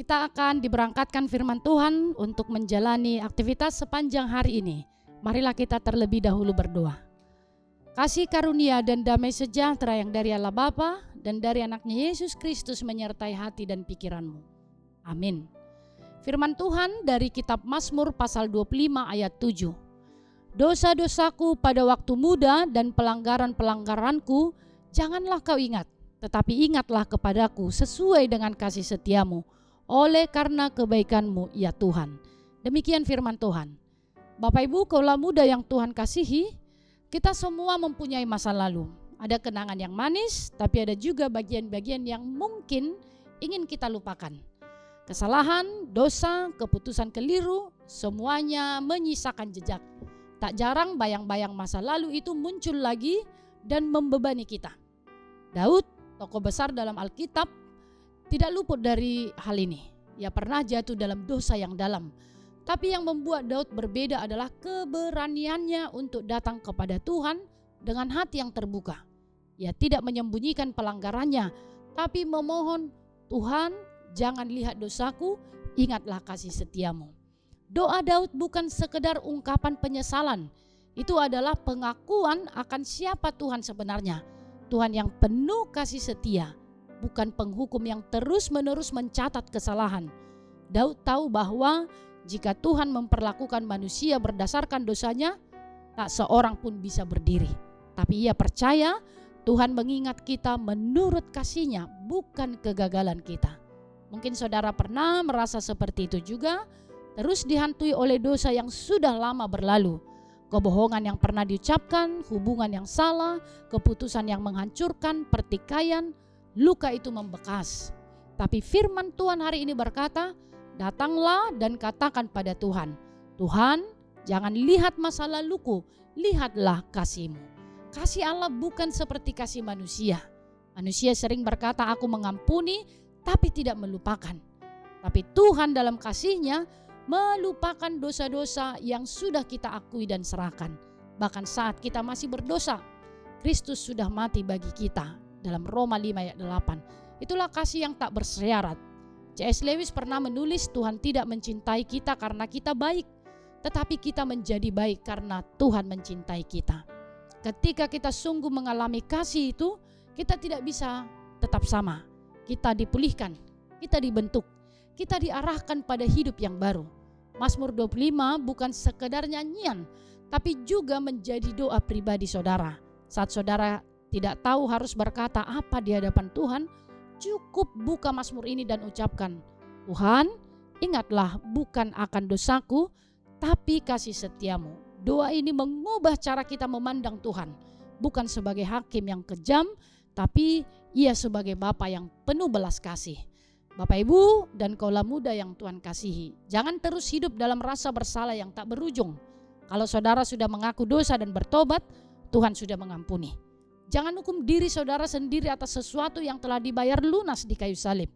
Kita akan diberangkatkan firman Tuhan untuk menjalani aktivitas sepanjang hari ini. Marilah kita terlebih dahulu berdoa. Kasih karunia dan damai sejahtera yang dari Allah Bapa dan dari anaknya Yesus Kristus menyertai hati dan pikiranmu. Amin. Firman Tuhan dari kitab Mazmur pasal 25 ayat 7. Dosa-dosaku pada waktu muda dan pelanggaran-pelanggaranku janganlah kau ingat, tetapi ingatlah kepadaku sesuai dengan kasih setiamu, oleh karena kebaikanmu ya Tuhan. Demikian firman Tuhan. Bapak Ibu, kaulah muda yang Tuhan kasihi, kita semua mempunyai masa lalu. Ada kenangan yang manis, tapi ada juga bagian-bagian yang mungkin ingin kita lupakan. Kesalahan, dosa, keputusan keliru, semuanya menyisakan jejak. Tak jarang bayang-bayang masa lalu itu muncul lagi dan membebani kita. Daud, tokoh besar dalam Alkitab, tidak luput dari hal ini. Ia pernah jatuh dalam dosa yang dalam. Tapi yang membuat Daud berbeda adalah keberaniannya untuk datang kepada Tuhan dengan hati yang terbuka. Ia tidak menyembunyikan pelanggarannya, tapi memohon, Tuhan, jangan lihat dosaku, ingatlah kasih setiamu. Doa Daud bukan sekedar ungkapan penyesalan. Itu adalah pengakuan akan siapa Tuhan sebenarnya. Tuhan yang penuh kasih setia, bukan penghukum yang terus-menerus mencatat kesalahan. Daud tahu bahwa jika Tuhan memperlakukan manusia berdasarkan dosanya, tak seorang pun bisa berdiri. Tapi ia percaya Tuhan mengingat kita menurut kasih-Nya, bukan kegagalan kita. Mungkin saudara pernah merasa seperti itu juga, terus dihantui oleh dosa yang sudah lama berlalu. Kebohongan yang pernah diucapkan, hubungan yang salah, keputusan yang menghancurkan, pertikaian, luka itu membekas. Tapi firman Tuhan hari ini berkata, datanglah dan katakan pada Tuhan, Tuhan, jangan lihat masa laluku, lihatlah kasih-Mu. Kasih Allah bukan seperti kasih manusia. Manusia sering berkata, aku mengampuni, tapi tidak melupakan. Tapi Tuhan dalam kasih-Nya melupakan dosa-dosa yang sudah kita akui dan serahkan. Bahkan saat kita masih berdosa, Kristus sudah mati bagi kita. Dalam Roma 5 ayat 8. Itulah kasih yang tak bersyarat. C.S. Lewis pernah menulis, Tuhan tidak mencintai kita karena kita baik, tetapi kita menjadi baik karena Tuhan mencintai kita. Ketika kita sungguh mengalami kasih itu, kita tidak bisa tetap sama. Kita dipulihkan, kita dibentuk, kita diarahkan pada hidup yang baru. Mazmur 25 bukan sekedar nyanyian, tapi juga menjadi doa pribadi saudara. Saat saudara tidak tahu harus berkata apa di hadapan Tuhan, cukup buka Mazmur ini dan ucapkan, Tuhan, ingatlah bukan akan dosaku, tapi kasih setiamu. Doa ini mengubah cara kita memandang Tuhan, bukan sebagai hakim yang kejam, tapi Ia sebagai Bapa yang penuh belas kasih. Bapak Ibu dan kaulah muda yang Tuhan kasihi, jangan terus hidup dalam rasa bersalah yang tak berujung. Kalau saudara sudah mengaku dosa dan bertobat, Tuhan sudah mengampuni. Jangan hukum diri saudara sendiri atas sesuatu yang telah dibayar lunas di kayu salib.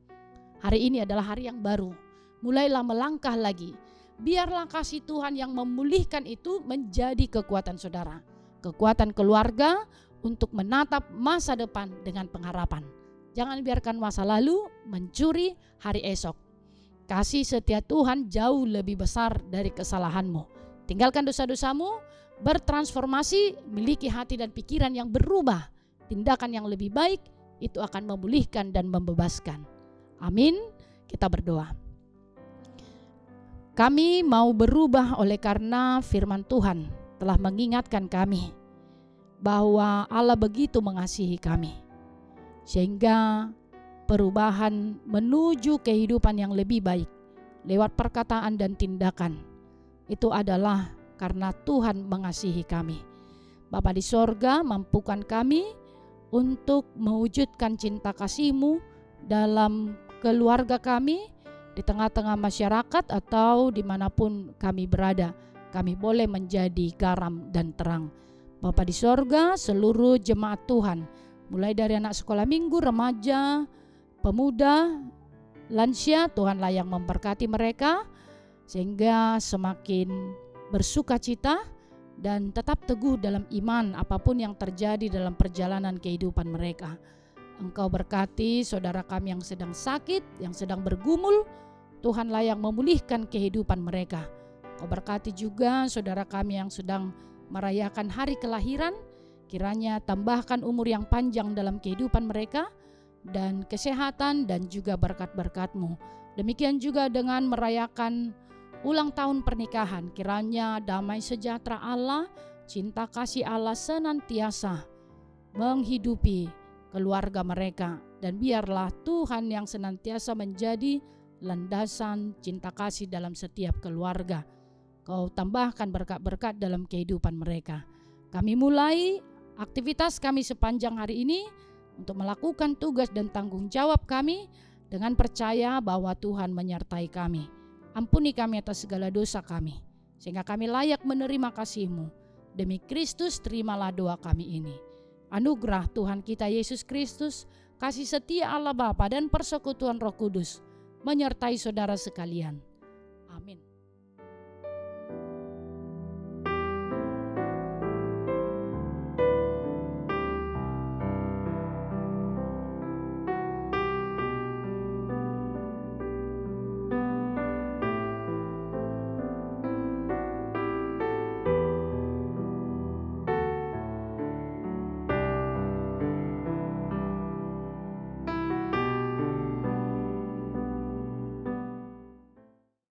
Hari ini adalah hari yang baru. Mulailah melangkah lagi. Biarlah kasih Tuhan yang memulihkan itu menjadi kekuatan saudara. Kekuatan keluarga untuk menatap masa depan dengan pengharapan. Jangan biarkan masa lalu mencuri hari esok. Kasih setia Tuhan jauh lebih besar dari kesalahanmu. Tinggalkan dosa-dosamu, bertransformasi, miliki hati dan pikiran yang berubah. Tindakan yang lebih baik itu akan memulihkan dan membebaskan. Amin. Kita berdoa. Kami mau berubah oleh karena firman Tuhan telah mengingatkan kami bahwa Allah begitu mengasihi kami, sehingga perubahan menuju kehidupan yang lebih baik lewat perkataan dan tindakan itu adalah karena Tuhan mengasihi kami. Bapa di sorga, mampukan kami untuk mewujudkan cinta kasih-Mu dalam keluarga kami, di tengah-tengah masyarakat atau dimanapun kami berada. Kami boleh menjadi garam dan terang. Bapa di sorga, seluruh jemaat Tuhan, mulai dari anak sekolah minggu, remaja, pemuda, lansia, Tuhanlah yang memberkati mereka sehingga semakin bersuka cita dan tetap teguh dalam iman apapun yang terjadi dalam perjalanan kehidupan mereka. Engkau berkati saudara kami yang sedang sakit, yang sedang bergumul, Tuhanlah yang memulihkan kehidupan mereka. Kau berkati juga saudara kami yang sedang merayakan hari kelahiran, kiranya tambahkan umur yang panjang dalam kehidupan mereka, dan kesehatan dan juga berkat-berkat-Mu. Demikian juga dengan merayakan ulang tahun pernikahan, kiranya damai sejahtera Allah, cinta kasih Allah senantiasa menghidupi keluarga mereka, dan biarlah Tuhan yang senantiasa menjadi landasan cinta kasih dalam setiap keluarga. Kau tambahkan berkat-berkat dalam kehidupan mereka. Kami mulai aktivitas kami sepanjang hari ini untuk melakukan tugas dan tanggung jawab kami dengan percaya bahwa Tuhan menyertai kami. Ampuni kami atas segala dosa kami, sehingga kami layak menerima kasih-Mu. Demi Kristus terimalah doa kami ini. Anugerah Tuhan kita Yesus Kristus, kasih setia Allah Bapa dan persekutuan Roh Kudus menyertai saudara sekalian. Amin.